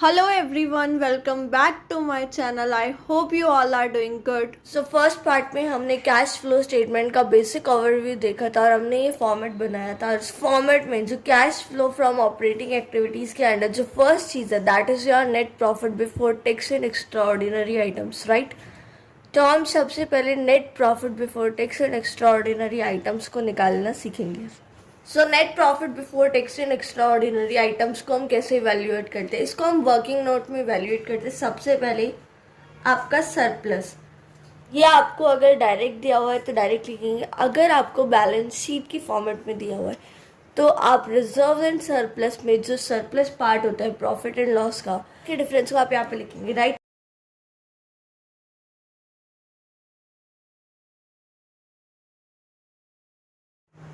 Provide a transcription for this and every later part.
Hello everyone, welcome back to my channel. I hope you all are doing good. So first part में हमने cash flow statement का basic overview देखा था और हमने ये फॉर्मेट बनाया था। इस फॉर्मेट में जो cash flow from operating activities के अंडर जो फर्स्ट चीज़ है that is your net profit before tax and extra ordinary items, right. तो हम सबसे पहले net profit before tax and extra ordinary items को निकालना सीखेंगे। So net profit before tax and extra ordinary items को हम कैसे इवेल्युएट करते हैं, इसको हम वर्किंग नोट में इवेल्युएट करते हैं। सबसे पहले आपका सरप्लस, ये आपको अगर डायरेक्ट दिया हुआ है तो डायरेक्ट लिखेंगे, अगर आपको बैलेंस शीट की फॉर्मेट में दिया हुआ है तो आप रिजर्व एंड सरप्लस में जो सरप्लस पार्ट होता है प्रॉफिट एंड लॉस का के डिफरेंस को आप यहाँ पे लिखेंगे, राइट।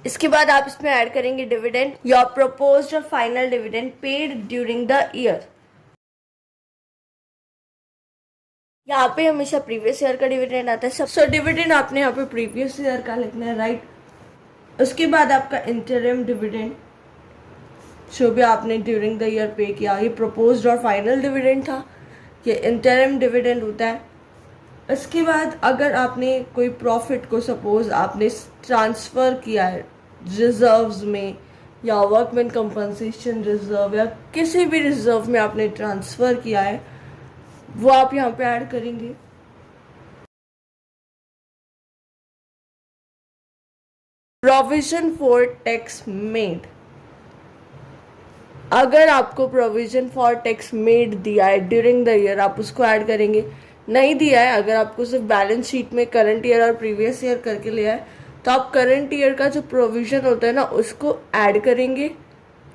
इसके बाद आप इसमें ऐड करेंगे डिविडेंड, योर प्रपोज्ड और final dividend paid during the year. यहाँ पे हमेशा प्रीवियस ईयर का डिविडेंड आता है। सो डिविडेंड आपने यहाँ पे प्रीवियस ईयर का लिखना है, राइट। उसके बाद आपका इंटरिम डिविडेंड जो भी आपने ड्यूरिंग द ईयर पे किया, ये प्रपोज्ड और फाइनल डिविडेंड था, ये इंटरिम डिविडेंड होता है। इसके बाद अगर आपने कोई प्रॉफिट को सपोज आपने ट्रांसफ़र किया है रिजर्व्स में या वर्कमैन कंपनसेशन रिजर्व या किसी भी रिजर्व में आपने ट्रांसफ़र किया है वो आप यहाँ पे ऐड करेंगे। प्रोविजन फॉर टैक्स मेड, अगर आपको प्रोविजन फॉर टैक्स मेड दिया है ड्यूरिंग द ईयर आप उसको ऐड करेंगे। नहीं दिया है, अगर आपको सिर्फ बैलेंस शीट में करंट ईयर और प्रीवियस ईयर करके लिया है तो आप करंट ईयर का जो प्रोविजन होता है ना उसको ऐड करेंगे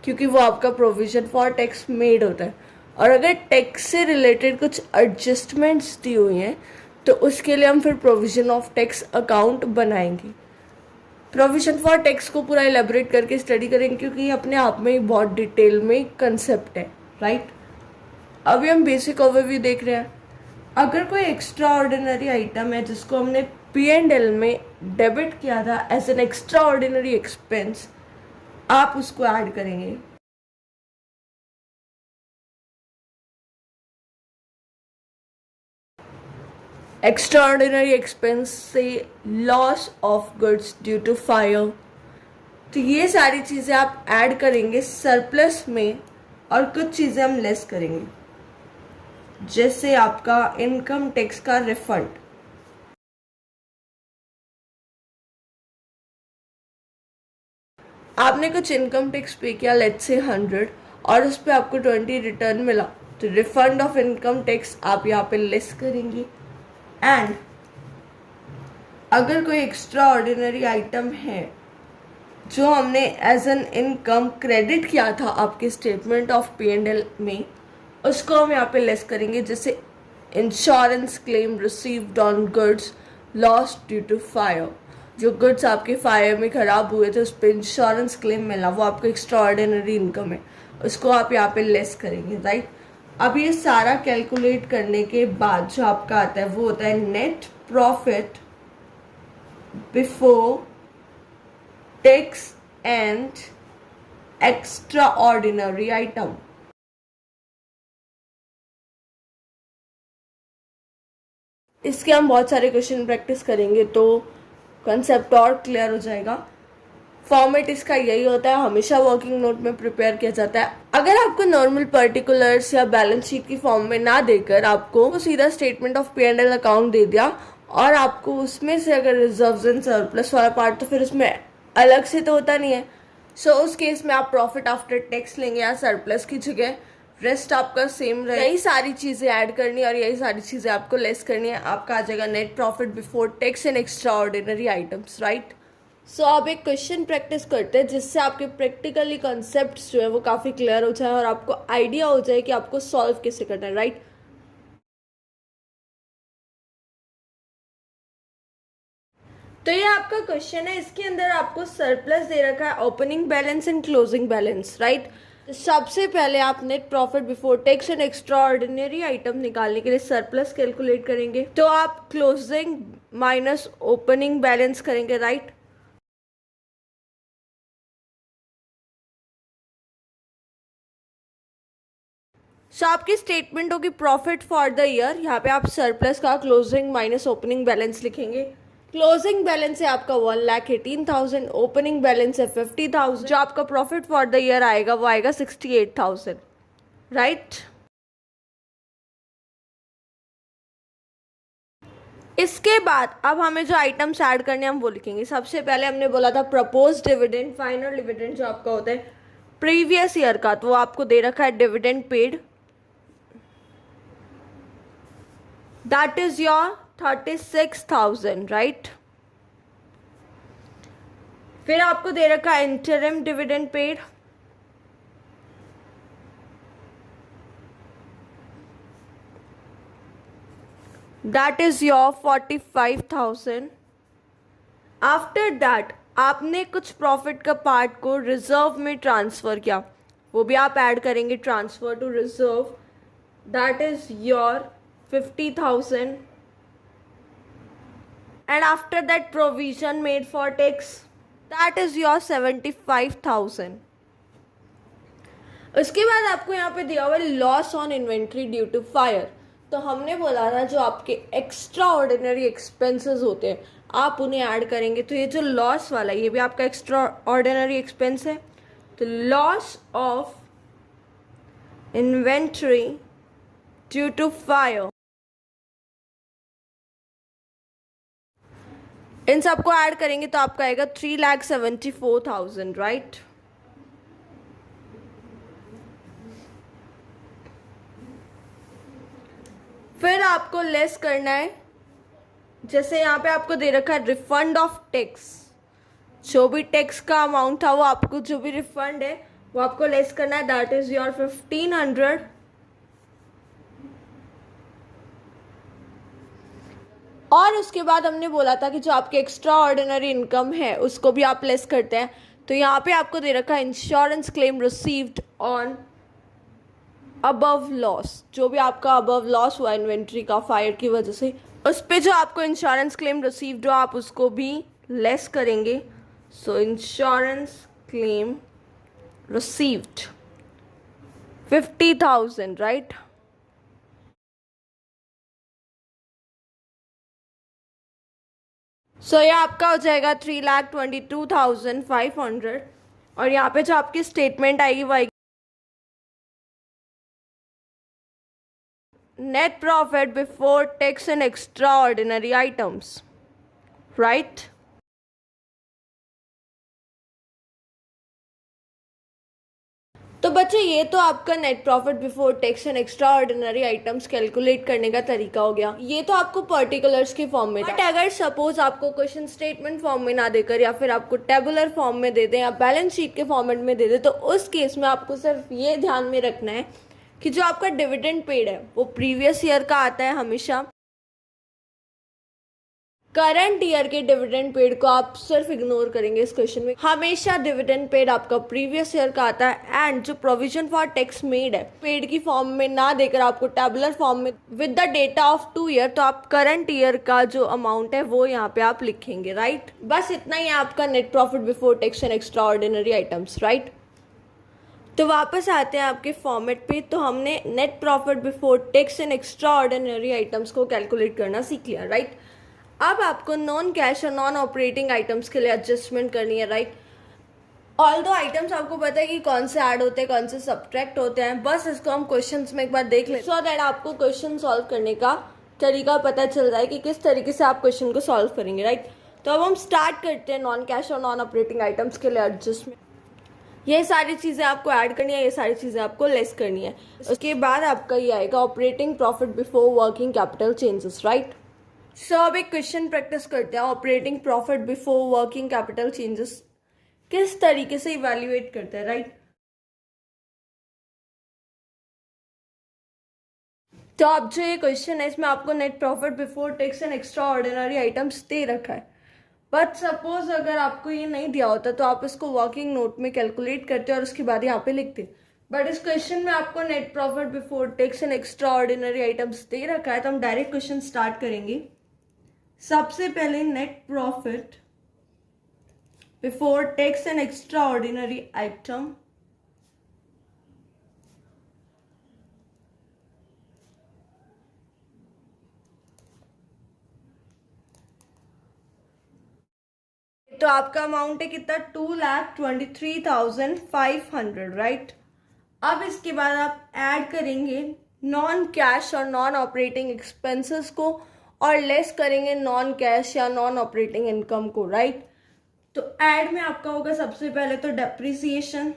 क्योंकि वो आपका प्रोविजन फॉर टैक्स मेड होता है। और अगर टैक्स से रिलेटेड कुछ एडजस्टमेंट्स दी हुई हैं तो उसके लिए हम फिर प्रोविजन ऑफ टैक्स अकाउंट बनाएंगे। प्रोविजन फॉर टैक्स को पूरा एलेबोरेट करके स्टडी करेंगे क्योंकि ये अपने आप में ही बहुत डिटेल में कंसेप्ट है, राइट। अभी हम बेसिक ओवरव्यू देख रहे हैं। अगर कोई एक्स्ट्रा ऑर्डिनरी आइटम है जिसको हमने P&L में डेबिट किया था as an extra ordinary expense, आप उसको ऐड करेंगे। एक्स्ट्रा ऑर्डिनरी एक्सपेंस से loss of goods due to fire, तो ये सारी चीज़ें आप ऐड करेंगे सरप्लस में और कुछ चीज़ें हम लेस करेंगे जैसे आपका इनकम टैक्स का रिफंड। आपने कुछ इनकम टैक्स पे किया लेट्स से 100 और उस पर आपको 20 रिटर्न मिला तो रिफंड ऑफ इनकम टैक्स आप यहाँ पे लेस करेंगे। एंड अगर कोई एक्स्ट्रा ऑर्डिनरी आइटम है जो हमने एज एन इनकम क्रेडिट किया था आपके स्टेटमेंट ऑफ P&L में, उसको हम यहाँ पे लेस करेंगे जैसे insurance claim received on goods lost due to fire, जो गुड्स आपके फायर में ख़राब हुए थे उस पर इंश्योरेंस क्लेम मिला, वो आपका एक्स्ट्रा ऑर्डिनरी इनकम है, उसको आप यहाँ पे लेस करेंगे, राइट। अब ये सारा कैलकुलेट करने के बाद जो आपका आता है वो होता है net profit before tax and extra ordinary item. इसके हम बहुत सारे क्वेश्चन प्रैक्टिस करेंगे तो कंसेप्ट और क्लियर हो जाएगा। फॉर्मेट इसका यही होता है, हमेशा वर्किंग नोट में प्रिपेयर किया जाता है। अगर आपको नॉर्मल पर्टिकुलर्स या बैलेंस शीट की फॉर्म में ना देकर आपको सीधा स्टेटमेंट ऑफ P&L अकाउंट दे दिया और आपको उसमें से अगर रिजर्व्स एंड सरप्लस वाला पार्ट, तो फिर उसमें अलग से तो होता नहीं है। सो उस केस में आप प्रॉफिट आफ्टर टैक्स लेंगे या सरप्लस की जगह, रेस्ट आपका सेम रहे। यही सारी चीज़ें ऐड करनी है और यही सारी चीज़ें आपको लेस करनी है। आपका आ जाएगा net profit before tax and extra ordinary items, right. So आप एक क्वेश्चन प्रैक्टिस करते हैं जिससे आपके प्रैक्टिकली कॉन्सेप्ट्स जो है वो काफ़ी क्लियर हो जाए और आपको आइडिया हो जाए कि आपको सॉल्व कैसे करना है, राइट। तो ये आपका क्वेश्चन है, इसके अंदर आपको सरप्लस दे रखा है opening balance and closing balance, right. तो सबसे पहले आप net profit before tax and extra ordinary item निकालने के लिए सरप्लस कैलकुलेट करेंगे, तो आप क्लोजिंग माइनस ओपनिंग बैलेंस करेंगे, राइट। सो आपकी स्टेटमेंट होगी प्रॉफिट फॉर द ईयर, यहाँ पे आप सरप्लस का क्लोजिंग माइनस ओपनिंग बैलेंस लिखेंगे। क्लोजिंग बैलेंस है आपका 1,18,000, ओपनिंग बैलेंस है 50,000, जो आपका प्रॉफिट फॉर द ईयर आएगा वो आएगा 68,000, राइट। इसके बाद अब हमें जो आइटम्स ऐड करने हैं हम वो लिखेंगे। सबसे पहले हमने बोला था प्रपोज डिविडेंड, फाइनल डिविडेंड जो आपका होता है प्रीवियस ईयर का, तो वो आपको दे रखा है dividend paid, that is your 36,000, right. फिर आपको दे रखा है interim dividend paid, that is your 45,000। After that आपने कुछ प्रॉफिट का पार्ट को रिजर्व में ट्रांसफर किया, वो भी आप ऐड करेंगे, transfer to reserve, that is your 50,000। And after that provision made for tax, that is your 75,000। उसके बाद आपको यहाँ पे दिया हुआ loss on inventory due to fire. तो हमने बोला था जो आपके एक्स्ट्रा ऑर्डिनरी एक्सपेंसेस होते हैं आप उन्हें ऐड करेंगे। तो ये जो लॉस वाला ये भी आपका एक्स्ट्रा ऑर्डिनरी एक्सपेंस है। तो loss of inventory due to fire, इन सबको ऐड करेंगे तो आपका आएगा 3,74,000, राइट। फिर आपको लेस करना है, जैसे यहाँ पे आपको दे रखा है रिफंड ऑफ टैक्स, जो भी टैक्स का अमाउंट था वो आपको जो भी रिफंड है वो आपको लेस करना है, दैट इज योर 1,500। और उसके बाद हमने बोला था कि जो आपके एक्स्ट्रा ऑर्डिनरी इनकम है उसको भी आप लेस करते हैं। तो यहाँ पे आपको दे रखा है insurance claim received on above loss, जो भी आपका अबव लॉस हुआ इन्वेंट्री का फायर की वजह से, उस पे जो आपको इंश्योरेंस क्लेम रिसीव्ड हो आप उसको भी लेस करेंगे। So insurance claim received 50,000, right. So ये आपका हो जाएगा 3,22,500। और यहाँ पे जो आपकी स्टेटमेंट आएगी वो आएगी net profit before tax and extraordinary items, right? तो बच्चे ये तो आपका net profit before tax and extra ordinary items calculate करने का तरीका हो गया। ये तो आपको पर्टिकुलर्स के फॉर्म में, बट अगर सपोज आपको क्वेश्चन स्टेटमेंट फॉर्म में ना देकर या फिर आपको टेबुलर फॉर्म में दे दें या बैलेंस शीट के फॉर्मेट में दे दें, तो उस केस में आपको सिर्फ ये ध्यान में रखना है कि जो आपका डिविडेंड पेड है वो प्रीवियस ईयर का आता है हमेशा। करंट ईयर के डिविडेंड पेड को आप सिर्फ इग्नोर करेंगे इस क्वेश्चन में। हमेशा डिविडेंड पेड आपका प्रीवियस ईयर का आता है। एंड जो प्रोविजन फॉर टैक्स मेड है पेड की फॉर्म में ना देकर आपको टेबुलर फॉर्म में with the data of 2 year, तो आप करंट ईयर का जो अमाउंट है वो यहाँ पे आप लिखेंगे, राइट। बस इतना ही है आपका net profit before tax and extra ordinary items, right. तो वापस आते हैं आपके फॉर्मेट पे। तो हमने net profit before tax and extra ordinary items को कैलकुलेट करना सीख लिया, राइट। अब आपको नॉन कैश और नॉन ऑपरेटिंग आइटम्स के लिए एडजस्टमेंट करनी है, राइट। ऑल दो आइटम्स आपको पता है कि कौन से ऐड होते हैं कौन से सब्ट्रैक्ट होते हैं, बस इसको हम क्वेश्चंस में एक बार देख लें सो दैट आपको क्वेश्चन सॉल्व करने का तरीका पता चल जाए कि किस तरीके से आप क्वेश्चन को सॉल्व करेंगे, राइट। तो अब हम स्टार्ट करते हैं नॉन कैश और नॉन ऑपरेटिंग आइटम्स के लिए एडजस्टमेंट। ये सारी चीज़ें आपको ऐड करनी है, ये सारी चीज़ें आपको लेस करनी है। उसके बाद आपका ये आएगा operating profit before working capital changes, right. So अब एक क्वेश्चन प्रैक्टिस करते हैं। Operating profit before working capital changes किस तरीके से इवैल्यूएट करते हैं, राइट। तो अब जो ये क्वेश्चन है इसमें आपको net profit before tax and extra ordinary items दे रखा है, बट सपोज अगर आपको ये नहीं दिया होता तो आप इसको वर्किंग नोट में कैलकुलेट करते और उसके बाद यहाँ पे लिखते। बट इस क्वेश्चन में आपको net profit before tax and extra ordinary items दे रखा है, तो हम डायरेक्ट क्वेश्चन स्टार्ट करेंगे। सबसे पहले net profit before tax and extra ordinary item, तो आपका अमाउंट है कितना, 2,23,500, राइट। अब इसके बाद आप ऐड करेंगे नॉन कैश और नॉन ऑपरेटिंग एक्सपेंसेस को और लेस करेंगे नॉन कैश या नॉन ऑपरेटिंग इनकम को, राइट। तो ऐड में आपका होगा सबसे पहले तो डेप्रिसिएशन,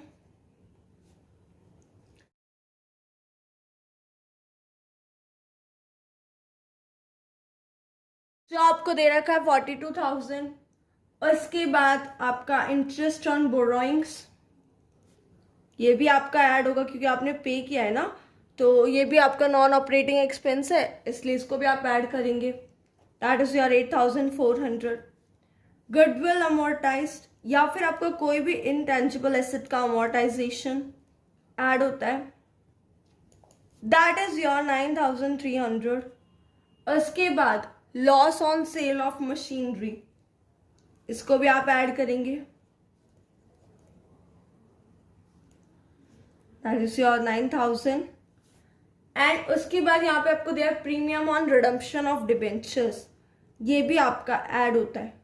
जो आपको दे रखा है 42,000। उसके बाद आपका इंटरेस्ट ऑन बोरोइंग्स, ये भी आपका ऐड होगा क्योंकि आपने पे किया है ना, तो ये भी आपका नॉन ऑपरेटिंग एक्सपेंस है, इसलिए इसको भी आप ऐड करेंगे। That is your 8,400। Goodwill amortised या फिर आपका कोई भी इनटेंजिबल एसेट का अमोर्टाइजेशन ऐड होता है, दैट इज योर 9,300। उसके बाद loss on sale of machinery, इसको भी आप ऐड करेंगे, दैट इज योर 9,000। एंड उसके बाद यहाँ पे आपको दिया premium on redemption of debentures, ये भी आपका ऐड होता है।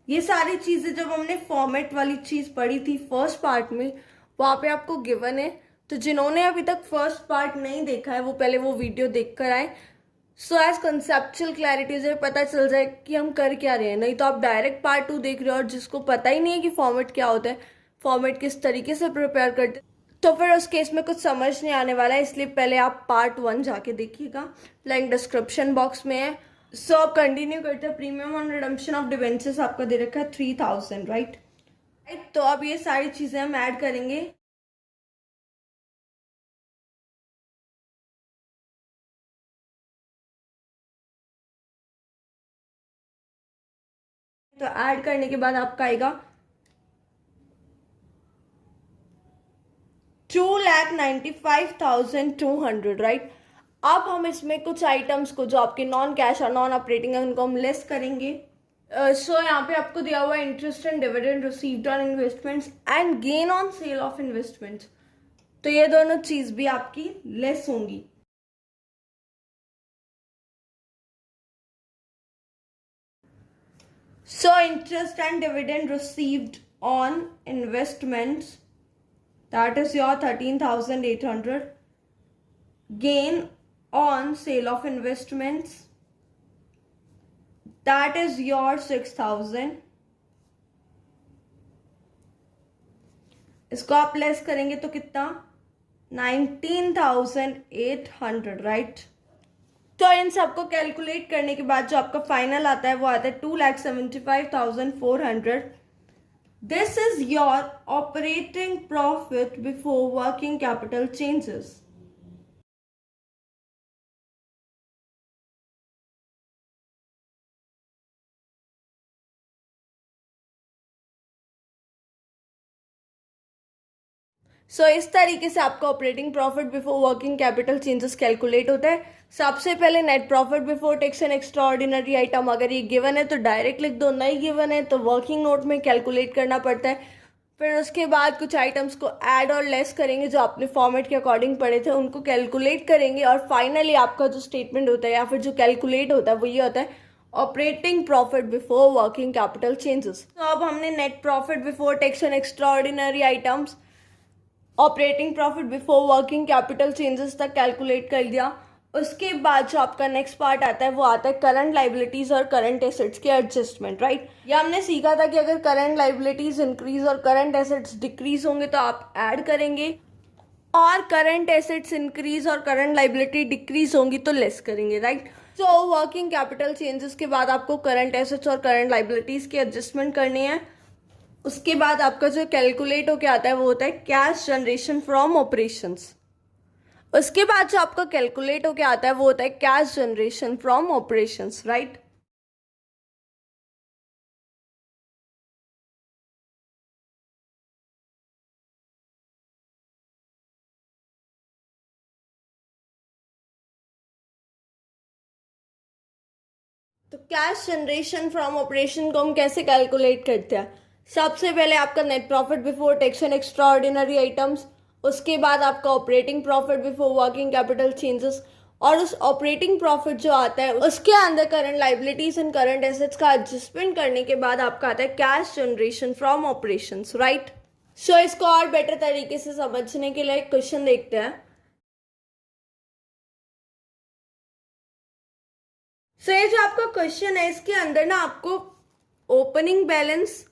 ये सारी चीजें जब हमने फॉर्मेट वाली चीज पढ़ी थी फर्स्ट पार्ट में, वहां पे आपको गिवन है, तो जिन्होंने अभी तक फर्स्ट पार्ट नहीं देखा है वो पहले वो वीडियो देख कर आए, सो एज कंसेप्चुअल क्लैरिटी से पता चल जाए कि हम कर क्या रहे हैं। नहीं तो आप डायरेक्ट पार्ट 2 देख रहे हो और जिसको पता ही नहीं है कि फॉर्मेट क्या होता है, फॉर्मेट किस तरीके से प्रिपेयर करते, तो फिर उस केस में कुछ समझ नहीं आने वाला है। इसलिए पहले आप पार्ट 1 जाके देखिएगा, लिंक डिस्क्रिप्शन बॉक्स में है। सो अब कंटिन्यू करते हैं। Premium on redemption of debentures आपका दे रखा है 3,000, राइट। तो अब ये सारी चीजें हम ऐड करेंगे। तो ऐड करने के बाद आपका आएगा 2,95,200, राइट। अब हम इसमें कुछ आइटम्स को जो आपके नॉन कैश और नॉन ऑपरेटिंग है उनको हम लेस करेंगे। सो यहाँ पे आपको दिया हुआ है interest and dividend received on investments and gain on sale of investments, तो ये दोनों चीज भी आपकी लेस होंगी। So interest and dividend received on investments, that is your 13,800. Gain on sale of investments, that is your 6,000. इसको आप less करेंगे तो कितना, 19,800, राइट। तो इन सबको कैलकुलेट करने के बाद जो आपका फाइनल आता है वो आता है 2,75,400। This is your operating profit before working capital changes. So इस तरीके से आपका operating profit before working capital changes calculate होता है। सबसे पहले net profit before tax and extra ordinary item, अगर ये गिवन है तो डायरेक्ट लिख दो, नहीं गिवन है तो वर्किंग नोट में कैलकुलेट करना पड़ता है। फिर उसके बाद कुछ आइटम्स को ऐड और लेस करेंगे, जो आपने फॉर्मेट के अकॉर्डिंग पढ़े थे उनको कैलकुलेट करेंगे, और फाइनली आपका जो स्टेटमेंट होता है या फिर जो कैलकुलेट होता है वो ये होता है operating profit before working capital changes. तो अब हमने net profit before tax and extra ordinary items, operating profit before working capital changes तक कैलकुलेट कर दिया। उसके बाद जो आपका नेक्स्ट पार्ट आता है वो आता है करंट लाइबिलिटीज और करंट एसेट्स के एडजस्टमेंट, राइट। ये हमने सीखा था कि अगर करंट लाइबिलिटीज इंक्रीज और करंट एसेट्स डिक्रीज होंगे तो आप ऐड करेंगे, और करंट एसेट्स इंक्रीज और करंट लाइबिलिटी डिक्रीज होंगी तो लेस करेंगे, राइट। तो वर्किंग कैपिटल चेंजेस के बाद आपको करंट एसेट्स और करंट लाइबिलिटीज की एडजस्टमेंट करनी है। उसके बाद आपका जो कैलकुलेट होके आता है वो होता है कैश जनरेशन फ्रॉम ऑपरेशंस। उसके बाद जो आपका कैलकुलेट होके आता है वो होता है cash generation from operations, right. तो कैश जनरेशन फ्रॉम ऑपरेशन को हम कैसे कैलकुलेट करते हैं, सबसे पहले आपका net profit before tax and extra ordinary items, उसके बाद आपका operating profit before working capital changes, और उस ऑपरेटिंग प्रॉफिट जो आता है उसके अंदर current liabilities and current assets का एडजस्टमेंट करने के बाद आपका आता है cash generation from operations, right. So इसको और बेटर तरीके से समझने के लिए एक क्वेश्चन देखते हैं। सो ये जो आपका क्वेश्चन है इसके अंदर ना आपको ओपनिंग बैलेंस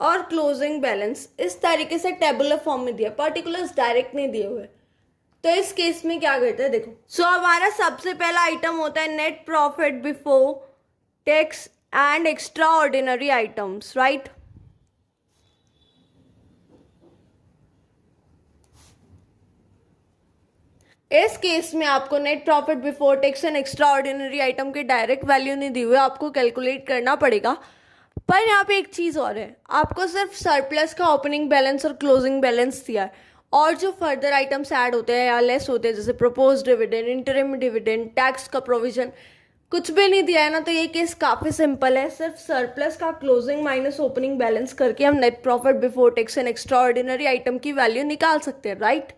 और क्लोजिंग बैलेंस इस तरीके से टेबुलर फॉर्म में दिया, पर्टिकुलर्स डायरेक्ट नहीं दिए हुए। तो इस केस में क्या करते हैं, देखो। सो हमारा सबसे पहला आइटम होता है net profit before tax and extra ordinary items, right. इस केस में आपको net profit before tax and extra ordinary item के डायरेक्ट वैल्यू नहीं दी हुई, आपको कैलकुलेट करना पड़ेगा। पर यहाँ पे एक चीज़ और है, आपको सिर्फ सरप्लस का ओपनिंग बैलेंस और क्लोजिंग बैलेंस दिया है, और जो फर्दर आइटम्स ऐड होते हैं या लेस होते हैं जैसे propose dividend, interim dividend, tax का प्रोविजन, कुछ भी नहीं दिया है ना। तो ये केस काफ़ी सिंपल है, सिर्फ सरप्लस का क्लोजिंग माइनस ओपनिंग बैलेंस करके हम net profit before tax and extra ordinary item की वैल्यू निकाल सकते हैं, राइट।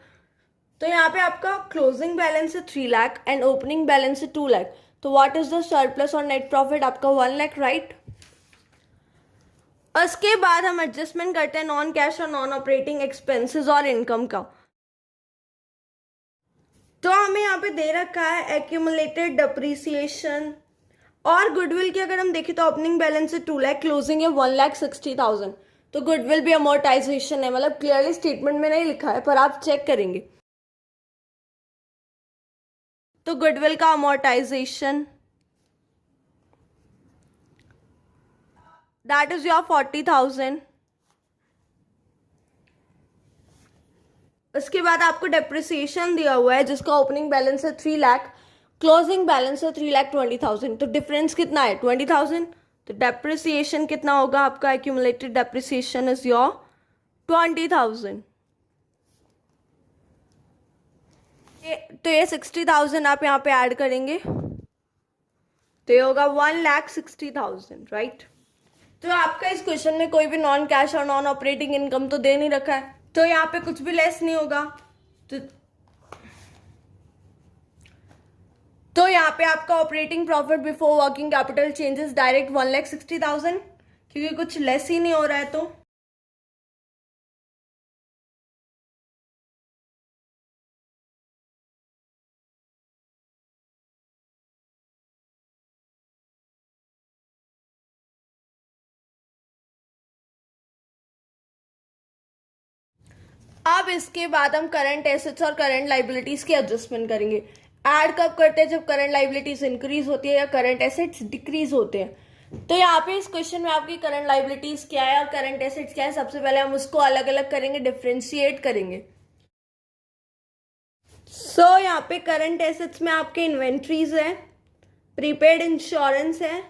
तो यहाँ पे आपका क्लोजिंग बैलेंस है 3 लाख एंड ओपनिंग बैलेंस है 2 लाख। तो व्हाट इज द सरप्लस और नेट प्रॉफिट, आपका 1 लाख, राइट। उसके बाद हम एडजस्टमेंट करते हैं नॉन कैश और नॉन ऑपरेटिंग एक्सपेंसेस और इनकम का। तो हमें यहाँ पे दे रखा है एक्यूमुलेटेड डिप्रिसिएशन और गुडविल की अगर हम देखें तो ओपनिंग बैलेंस है 2 लाख, क्लोजिंग है 1,60,000। तो गुडविल भी अमोर्टाइजेशन है, मतलब क्लियरली स्टेटमेंट में नहीं लिखा है पर आप चेक करेंगे तो गुडविल का अमोर्टाइजेशन दैट इज योर 40,000। उसके बाद आपको डेप्रिसिएशन दिया हुआ है जिसका ओपनिंग बैलेंस है 3 लाख, क्लोजिंग बैलेंस है 3,20,000। तो डिफरेंस कितना है, 20,000। तो डेप्रिसिएशन कितना होगा आपका, एक्यूमुलेटेड डेप्रिसिएशन इज योर 20,000। तो ये 60,000 आप यहाँ पे ऐड करेंगे तो ये होगा 1,60,000, राइट। तो आपका इस क्वेश्चन में कोई भी नॉन कैश और नॉन ऑपरेटिंग इनकम तो दे नहीं रखा है, तो यहाँ पे कुछ भी लेस नहीं होगा। तो यहाँ पे आपका operating profit before working capital changes direct 1,60,000 क्योंकि कुछ लेस ही नहीं हो रहा है। तो अब इसके बाद हम करंट एसेट्स और करंट लाइबिलिटीज की एडजस्टमेंट करेंगे। ऐड कब करते हैं, जब करंट लाइबिलिटीज इंक्रीज होती है या करंट एसेट्स डिक्रीज होते हैं। तो यहाँ पे इस क्वेश्चन में आपकी करंट लाइबिलिटीज क्या है और करंट एसेट्स क्या है, सबसे पहले हम उसको अलग अलग करेंगे, डिफ्रेंशिएट करेंगे। सो यहाँ पे करंट एसेट्स में आपके इन्वेंट्रीज है, प्रीपेड इंश्योरेंस है,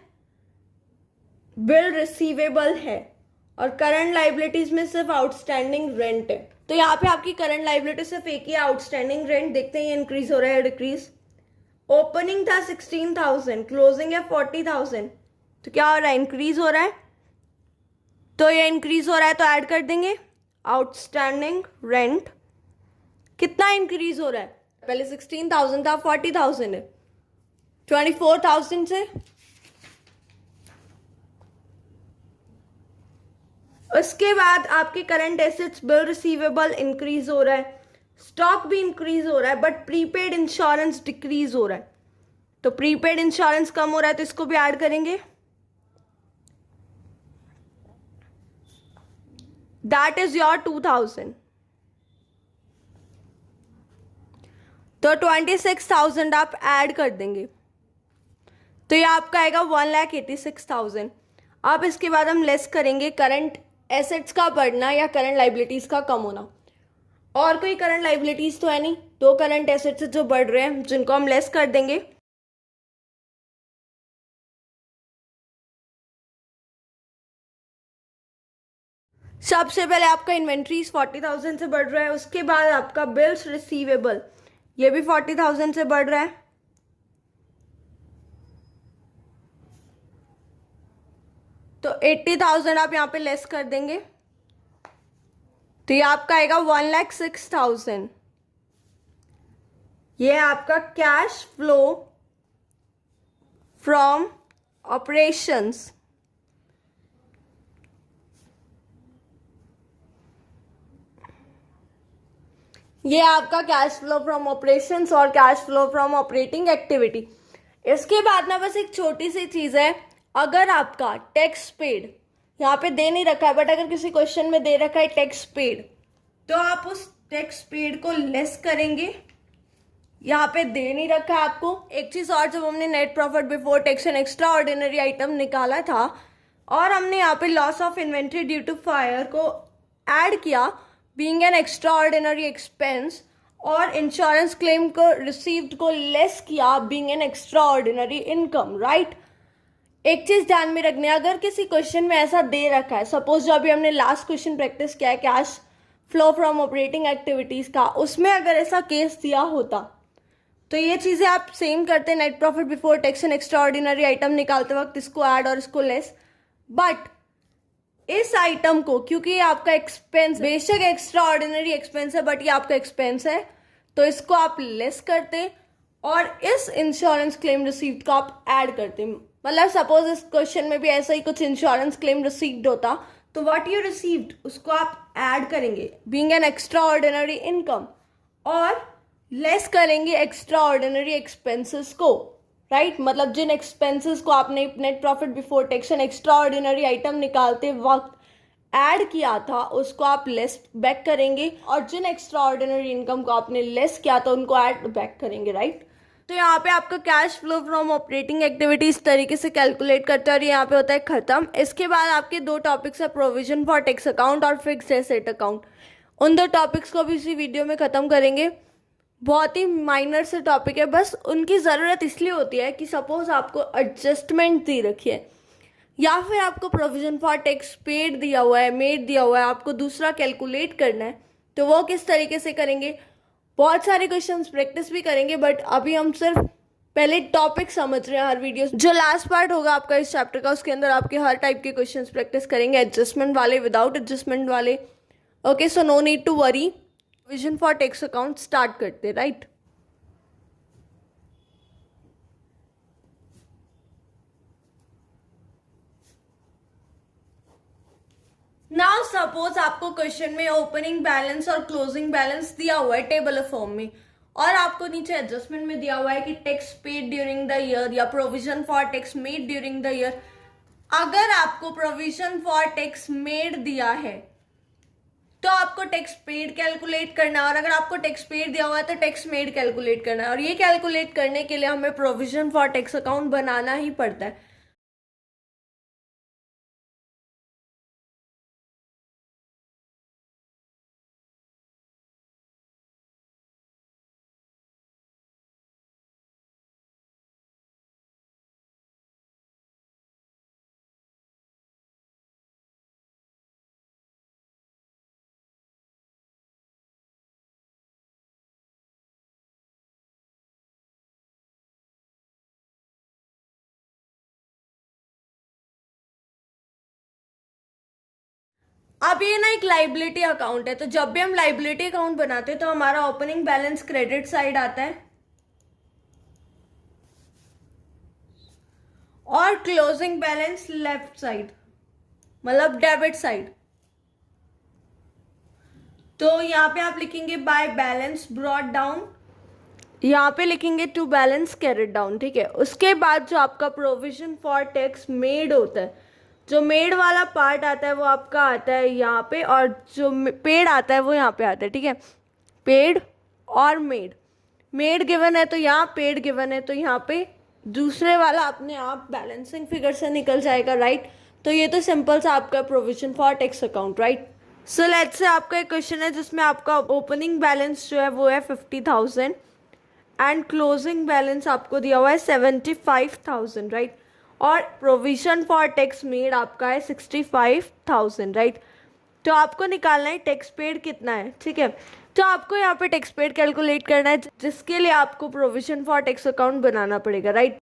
बिल रिसीवेबल है, और करंट लाइबिलिटीज में सिर्फ आउटस्टैंडिंग रेंट है। तो यहाँ पे आपकी करंट लाइबिलिटी सिर्फ एक ही आउटस्टैंडिंग रेंट, देखते हैं ये इंक्रीज हो रहा है डिक्रीज। ओपनिंग था 16,000, क्लोजिंग है 40,000, तो क्या हो रहा है, इंक्रीज हो रहा है। तो ये इंक्रीज हो रहा है तो ऐड कर देंगे आउटस्टैंडिंग रेंट। कितना इंक्रीज हो रहा है, पहले 16,000 था 40,000 है, 24,000 से। उसके बाद आपके current assets, bill receivable increase हो रहा है, स्टॉक भी इंक्रीज हो रहा है, बट प्रीपेड इंश्योरेंस डिक्रीज हो रहा है। तो प्रीपेड इंश्योरेंस कम हो रहा है तो इसको भी ऐड करेंगे, दैट इज योर 2,000। तो 26,000 आप ऐड कर देंगे तो ये आपका आएगा 1,86,000। अब इसके बाद हम लेस करेंगे करंट एसेट्स का बढ़ना या करंट लाइबिलिटीज का कम होना। और कोई करंट लाइबिलिटीज तो है नहीं, दो करंट एसेट्स जो बढ़ रहे हैं जिनको हम लेस कर देंगे। सबसे पहले आपका इन्वेंट्रीज 40,000 से बढ़ रहा है, उसके बाद आपका बिल्स रिसीवेबल ये भी 40,000 से बढ़ रहा है, तो 80,000 आप यहाँ पे लेस कर देंगे तो ये आपका आएगा 1,06,000। ये है आपका कैश फ्लो फ्रॉम ऑपरेशंस। ये आपका कैश फ्लो फ्रॉम ऑपरेशंस और cash flow from operating activity. इसके बाद ना बस एक छोटी सी चीज है, अगर आपका टैक्स पेड यहाँ पे दे नहीं रखा है, बट अगर किसी क्वेश्चन में दे रखा है टैक्स पेड, तो आप उस टैक्स पेड को लेस करेंगे। यहाँ पे दे नहीं रखा है आपको। एक चीज और, जब हमने net profit before tax and extra ordinary item निकाला था और हमने यहाँ पे loss of inventory due to fire को ऐड किया being an extra ordinary expense, और इंश्योरेंस क्लेम को रिसीव्ड को लेस किया being an extra ordinary income, right. एक चीज ध्यान में रखनी है, अगर किसी क्वेश्चन में ऐसा दे रखा है, सपोज जो अभी हमने लास्ट क्वेश्चन प्रैक्टिस किया है cash flow from operating activities का, उसमें अगर ऐसा केस दिया होता तो ये चीजें आप सेम करते, net profit before tax and extra ordinary item निकालते वक्त इसको ऐड और इसको लेस। बट इस आइटम को, क्योंकि ये आपका एक्सपेंस, बेशक एक्स्ट्रा ऑर्डिनरी एक्सपेंस है बट ये आपका एक्सपेंस है, तो इसको आप लेस करते और इस इंश्योरेंस क्लेम रिसीव्ड को आप ऐड करते। मतलब सपोज इस क्वेश्चन में भी ऐसा ही कुछ इंश्योरेंस क्लेम रिसीव्ड होता, तो व्हाट यू रिसीव्ड उसको आप ऐड करेंगे being an extra ordinary income, और लेस करेंगे एक्स्ट्रा ऑर्डिनरी एक्सपेंसेस को, राइट। मतलब जिन एक्सपेंसेस को आपने net profit before tax and extra ordinary item निकालते वक्त ऐड किया था उसको आप लेस बैक करेंगे, और जिन एक्स्ट्रा ऑर्डिनरी इनकम को आपने लेस किया था उनको ऐड बैक करेंगे, राइट। तो यहाँ पे आपका cash flow from operating activity इस तरीके से कैलकुलेट करते हैं और यहाँ पे होता है खत्म। इसके बाद आपके दो टॉपिक्स है, प्रोविजन फॉर टैक्स अकाउंट और फिक्स्ड एसेट अकाउंट। उन दो टॉपिक्स को भी इसी वीडियो में खत्म करेंगे। बहुत ही माइनर से टॉपिक है, बस उनकी ज़रूरत इसलिए होती है कि सपोज आपको एडजस्टमेंट दी रखी है या फिर आपको प्रोविजन फॉर टैक्स पेड दिया हुआ है, मेड दिया हुआ है, आपको दूसरा कैलकुलेट करना है, तो वो किस तरीके से करेंगे। बहुत सारे क्वेश्चंस प्रैक्टिस भी करेंगे, बट अभी हम सिर्फ पहले टॉपिक समझ रहे हैं। हर वीडियो जो लास्ट पार्ट होगा आपका इस चैप्टर का, उसके अंदर आपके हर टाइप के क्वेश्चंस प्रैक्टिस करेंगे, एडजस्टमेंट वाले, विदाउट एडजस्टमेंट वाले। Okay, so no need to worry. Provision for tax account start करते, राइट। नाउ सपोज आपको क्वेश्चन में ओपनिंग बैलेंस और क्लोजिंग बैलेंस दिया हुआ है टेबल फॉर्म में, और आपको नीचे एडजस्टमेंट में दिया हुआ है कि tax paid during the year या provision for tax made during the year. अगर आपको प्रोविजन फॉर टैक्स मेड दिया है तो आपको टैक्स पेड कैलकुलेट करना है, और अगर आपको टैक्स पेड दिया हुआ है तो टैक्स मेड कैलकुलेट करना है, और ये कैलकुलेट करने के लिए हमें प्रोविजन फॉर टैक्स अकाउंट बनाना ही पड़ता है। अब ये ना एक लाइबिलिटी अकाउंट है, तो जब भी हम लाइबिलिटी अकाउंट बनाते हैं तो हमारा ओपनिंग बैलेंस क्रेडिट साइड आता है और क्लोजिंग बैलेंस लेफ्ट साइड, मतलब डेबिट साइड। तो यहाँ पे आप लिखेंगे बाय बैलेंस ब्रॉट डाउन, यहाँ पे लिखेंगे टू बैलेंस कैरिड डाउन, ठीक है। उसके बाद जो आपका प्रोविजन फॉर टैक्स मेड होता है, जो मेड वाला पार्ट आता है वो आपका आता है यहाँ पे, और जो पेड आता है वो यहाँ पे आता है, ठीक है। पेड और मेड, मेड गिवन है तो यहाँ, पेड गिवन है तो यहाँ पे दूसरे वाला अपने आप बैलेंसिंग फिगर से निकल जाएगा, राइट। तो ये तो सिंपल सा आपका provision for tax account, right. So let's say आपका एक क्वेश्चन है जिसमें आपका ओपनिंग बैलेंस जो है वो है 50,000 एंड क्लोजिंग बैलेंस आपको दिया हुआ है 75,000, राइट। और प्रोविजन फॉर टैक्स मेड आपका है 65,000, राइट। तो आपको निकालना है टैक्स पेड कितना है, ठीक है। तो आपको यहाँ पे टैक्स पेड कैलकुलेट करना है, जिसके लिए आपको प्रोविजन फॉर टैक्स अकाउंट बनाना पड़ेगा, राइट।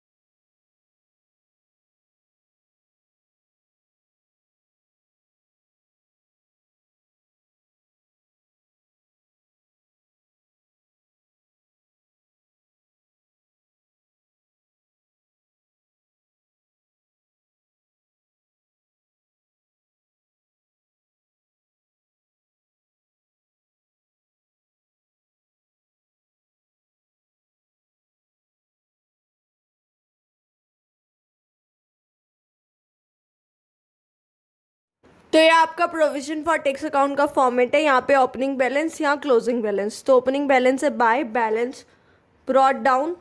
तो ये आपका प्रोविजन फॉर टैक्स अकाउंट का फॉर्मेट है। यहाँ पे ओपनिंग बैलेंस, यहाँ क्लोजिंग बैलेंस। तो ओपनिंग बैलेंस है by balance brought down,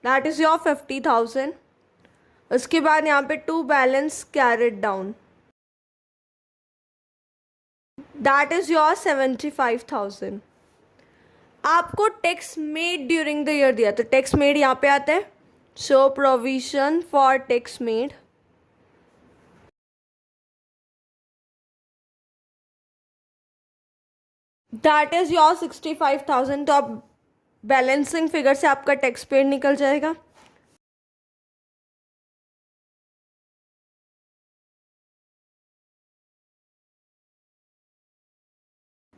that is your 50,000। उसके बाद यहाँ पे to balance carried down, that is your 75,000। आपको tax made during the year दिया, तो टैक्स मेड यहाँ पे आता है। So provision for tax made, that is your 65,000। तो अब बैलेंसिंग फिगर से आपका टैक्स पेड निकल जाएगा।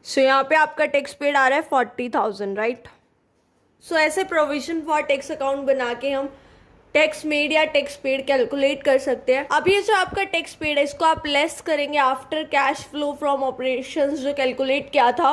सो यहाँ पे आपका टैक्स पेड आ रहा है 40,000, राइट। सो ऐसे प्रोविजन फॉर टैक्स अकाउंट बना के हम टैक्स मेड या टैक्स पेड कैलकुलेट कर सकते हैं। अब ये जो आपका टैक्स पेड है, इसको आप लेस करेंगे after cash flow from operations जो कैलकुलेट किया था,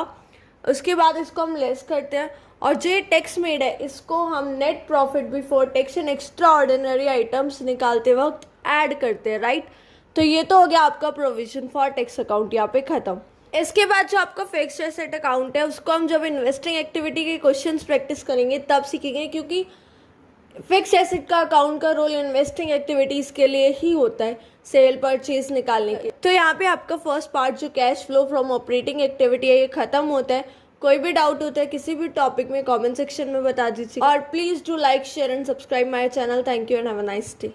उसके बाद इसको हम लेस करते हैं। और जो ये टैक्स मेड है, इसको हम net profit before tax and extra ordinary items निकालते वक्त ऐड करते हैं, राइट। तो ये तो हो गया आपका प्रोविजन फॉर टैक्स अकाउंट यहाँ पे ख़त्म। इसके बाद जो आपका फिक्स्ड एसेट अकाउंट है, उसको हम जब इन्वेस्टिंग एक्टिविटी के क्वेश्चंस प्रैक्टिस करेंगे तब सीखेंगे, क्योंकि फिक्स्ड एसेट का अकाउंट का रोल इन्वेस्टिंग एक्टिविटीज़ के लिए ही होता है, सेल परचेज निकालने के। तो यहाँ पे आपका फर्स्ट पार्ट जो cash flow from operating activity है, ये खत्म होता है। कोई भी डाउट होता है किसी भी टॉपिक में कमेंट सेक्शन में बता दीजिए। और please do like share and subscribe my channel. Thank you and have a nice day.